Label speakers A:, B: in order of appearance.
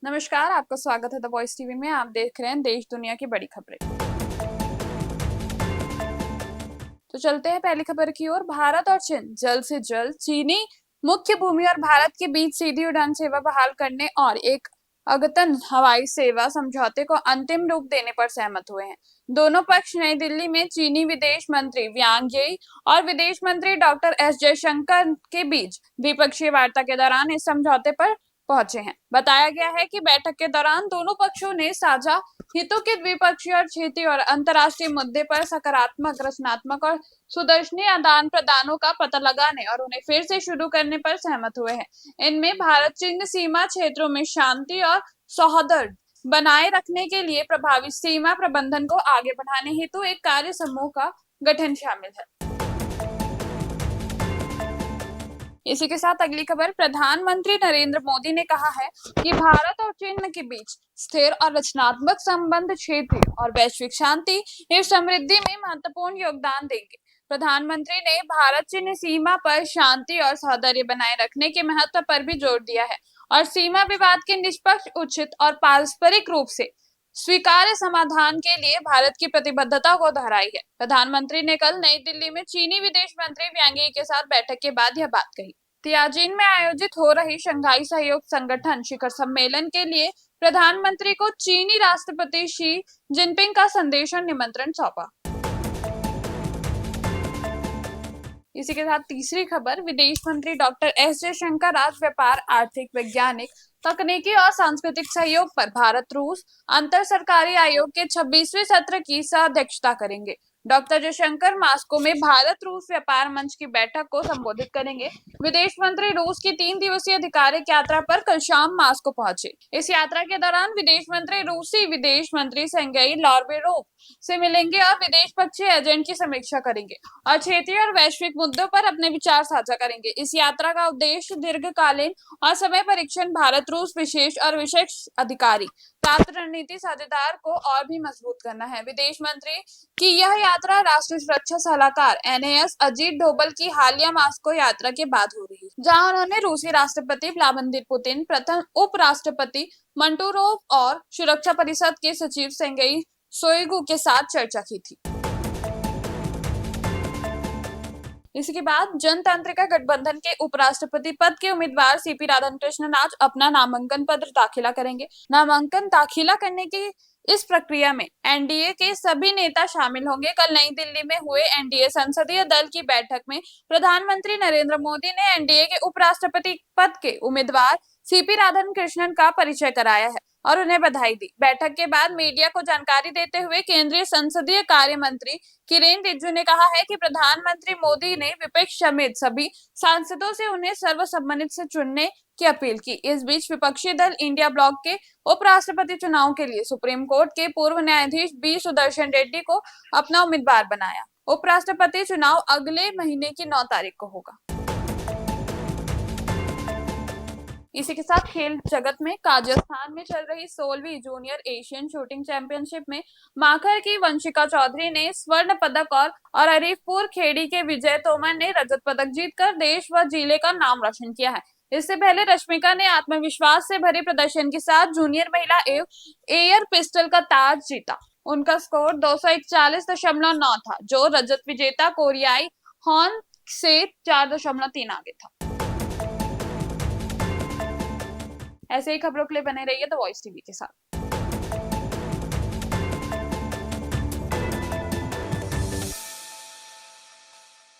A: नमस्कार, आपका स्वागत है द वॉइस टीवी में। आप देख रहे हैं देश दुनिया की बड़ी खबरें। तो चलते हैं पहली खबर की ओर। भारत और चीन जल्द से जल्द चीनी मुख्य भूमि और भारत के बीच सीधी उड़ान सेवा बहाल करने और एक अद्यतन हवाई सेवा समझौते को अंतिम रूप देने पर सहमत हुए हैं। दोनों पक्ष नई दिल्ली में चीनी विदेश मंत्री वांग यी और विदेश मंत्री डॉक्टर एस जयशंकर के बीच द्विपक्षीय वार्ता के दौरान इस समझौते पर पहुंचे हैं। बताया गया है कि बैठक के दौरान दोनों पक्षों ने साझा हितों के द्विपक्षीय और क्षेत्रीय और अंतर्राष्ट्रीय मुद्दे पर सकारात्मक, रचनात्मक और सुदर्शनीय आदान प्रदानों का पता लगाने और उन्हें फिर से शुरू करने पर सहमत हुए हैं। इनमें भारत चीन सीमा क्षेत्रों में शांति और सौहार्द बनाए रखने के लिए प्रभावी सीमा प्रबंधन को आगे बढ़ाने हेतु एक कार्य समूह का गठन शामिल है। इसी के साथ अगली खबर। प्रधानमंत्री नरेंद्र मोदी ने कहा है कि भारत और चीन के बीच स्थिर और रचनात्मक संबंध क्षेत्रीय और वैश्विक शांति एवं समृद्धि में महत्वपूर्ण योगदान देंगे। प्रधानमंत्री ने भारत चीन सीमा पर शांति और सौहार्द बनाए रखने के महत्व पर भी जोर दिया है और सीमा विवाद के निष्पक्ष, उचित और पारस्परिक रूप से स्वीकार्य समाधान के लिए भारत की प्रतिबद्धता को दोहराई है। प्रधानमंत्री ने कल नई दिल्ली में चीनी विदेश मंत्री वांग यी के साथ बैठक के बाद यह बात कही। तियाजिन में आयोजित हो रही शंघाई सहयोग संगठन शिखर सम्मेलन के लिए प्रधानमंत्री को चीनी राष्ट्रपति शी जिनपिंग का संदेश और निमंत्रण सौंपा। इसी के साथ तीसरी खबर। विदेश मंत्री डॉक्टर एस जयशंकर आज व्यापार, आर्थिक, वैज्ञानिक, तकनीकी और सांस्कृतिक सहयोग पर भारत रूस अंतर सरकारी आयोग के 26वें सत्र की सह अध्यक्षता करेंगे। डॉक्टर जयशंकर मास्को में भारत रूस व्यापार मंच की बैठक को संबोधित करेंगे। विदेश मंत्री रूस की 3 दिवसीय आधिकारिक यात्रा पर कल शाम मास्को पहुंचे। इस यात्रा के दौरान विदेश मंत्री रूसी विदेश मंत्री सेर्गेई लावरोव से मिलेंगे और विदेश पक्षीय एजेंट की समीक्षा करेंगे और क्षेत्रीय और वैश्विक मुद्दों पर अपने विचार साझा करेंगे। इस यात्रा का उद्देश्य दीर्घकालीन और समय परीक्षण, भारत रूस विशेष और विशेष अधिकारी प्राप्त रणनीति साझेदार को और भी मजबूत करना है। विदेश मंत्री की यह यात्रा राष्ट्रीय सुरक्षा सलाहकार NAS अजीत डोभाल की हालिया मास्को यात्रा के बाद हो रही है, जहां उन्होंने रूसी राष्ट्रपति व्लादिमीर पुतिन, प्रथम उपराष्ट्रपति मंटूरोव और सुरक्षा परिषद के सचिव सेर्गेई शोइगु के साथ चर्चा की थी। इसके बाद जनतांत्रिक गठबंधन के उपराष्ट्रपति पद के उम्मीदवार CP राधाकृष्णन आज अपना नामांकन पत्र दाखिला करेंगे। नामांकन दाखिला करने की इस प्रक्रिया में NDA के सभी नेता शामिल होंगे। कल नई दिल्ली में हुए NDA संसदीय दल की बैठक में प्रधानमंत्री नरेंद्र मोदी ने NDA के उपराष्ट्रपति पद के उम्मीदवार CP राधाकृष्णन का परिचय कराया है और उन्हें बधाई दी। बैठक के बाद मीडिया को जानकारी देते हुए केंद्रीय संसदीय कार्य मंत्री किरेन रिजिजू ने कहा है कि प्रधानमंत्री मोदी ने विपक्ष समेत सभी सांसदों से उन्हें सर्वसम्मति से चुनने की अपील की। इस बीच विपक्षी दल इंडिया ब्लॉक के उपराष्ट्रपति चुनाव के लिए सुप्रीम कोर्ट के पूर्व न्यायाधीश B सुदर्शन रेड्डी को अपना उम्मीदवार बनाया। उपराष्ट्रपति चुनाव अगले महीने की 9 तारीख को होगा। इसी के साथ खेल जगत में काजाख्स्तान में चल रही 16वीं जूनियर एशियन शूटिंग चैंपियनशिप में माखर की वंशिका चौधरी ने स्वर्ण पदक और अरीफपुर खेड़ी के विजय तोमर ने रजत पदक जीतकर देश व जिले का नाम रोशन किया है। इससे पहले रश्मिका ने आत्मविश्वास से भरे प्रदर्शन के साथ जूनियर महिला एयर पिस्टल का ताज जीता। उनका स्कोर 241.9 था, जो रजत विजेता कोरियाई हॉन से 4.3 आगे था। ऐसे ही खबरों के लिए बने रहिए द वॉइस टीवी के साथ।